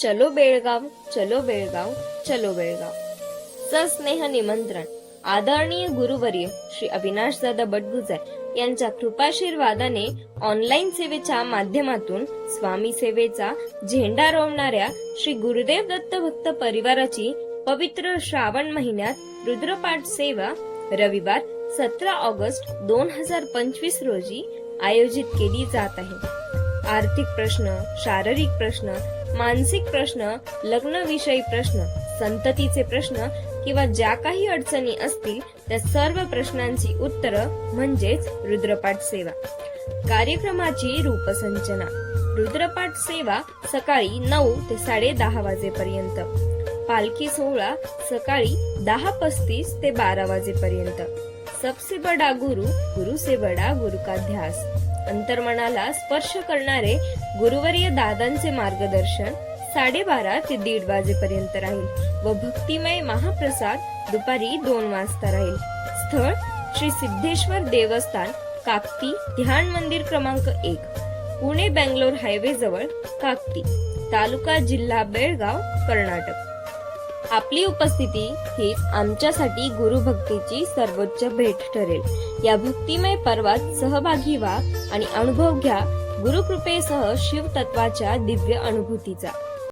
चलो बेळगाव, चलो बेळगाव, चलो बेळगाव. सस्नेह निमंत्रण. आदरणीय गुरुवर्य श्री अविनाशदादा बडगुजर यांच्या कृपाशीर्वादाने ऑनलाईन सेवेच्या माध्यमातून स्वामी सेवेचा झेंडा रोवणाऱ्या श्री गुरुदेव दत्त भक्त परिवाराची पवित्र श्रावण महिन्यात रुद्रपाठ सेवा रविवार 17 ऑगस्ट 2025 रोजी आयोजित केली जात आहे. आर्थिक प्रश्न, शारीरिक प्रश्न, मानसिक प्रश्न, लग्नविषयी प्रश्न, संततीचे प्रश्न किंवा ज्या काही अडचणी असतील त्या सर्व प्रश्नांची उत्तरं म्हणजेच रुद्रपाठ सेवा. कार्यक्रमाची रूपसंचना. रुद्रपाठ सेवा सकाळी 9 ते 10:30 वाजेपर्यंत. पालखी सोहळा सकाळी 10:35 ते 12 वाजेपर्यंत. सबसे बडा गुरु, गुरु से बडा गुरु का ध्यास. अंतर्मनाला स्पर्श करणारे गुरुवर्य दादांचे मार्गदर्शन 12:30 ते 1:30 वाजेपर्यंत राहील व भक्तिमय महाप्रसाद दुपारी 2 वाजता राहील. स्थळ श्री सिद्धेश्वर देवस्थान, काकती, ध्यान मंदिर क्रमांक 1, पुणे बेंगलोर हायवे जवळ, काकती, तालुका जिल्हा बेळगाव, कर्नाटक. आपली उपस्थिती हीच आमच्यासाठी गुरुभक्तीची सर्वोच्च भेट ठरेल. या भक्तिमय पर्वात सहभागी व्हा आणि अनुभव घ्या गुरुकृपेसह शिवतत्वाच्या दिव्य अनुभूतीचा.